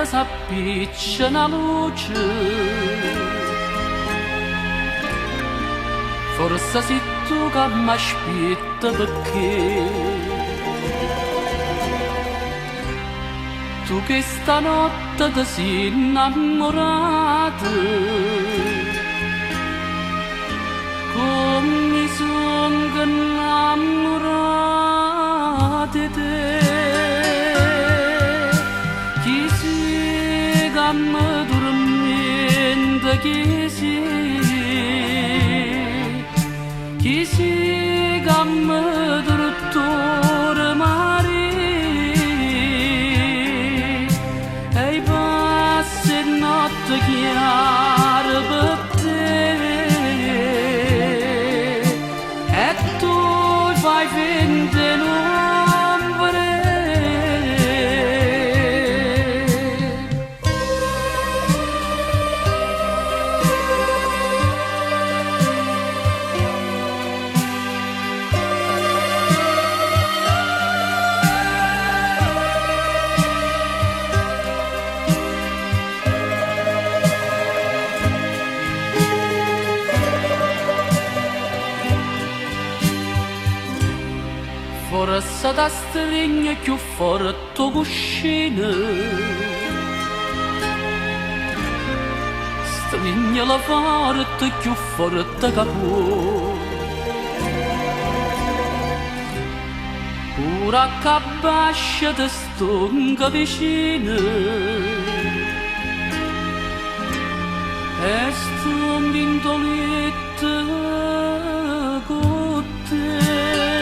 s'appiccia luce, forse sei tu che mi aspetti perché tu che stanotte ti sei innamorata, come sono innamorata di te. Chi si che mi dormendo, chi si che mi tortura mare, e i passi notte chiara per te, e tu fai finta di non vedere. Forse da stringe più forte cuscino, stringe la forte più forte che può, ora che bascia ti stonga vicino, e sto in vintoletta con te.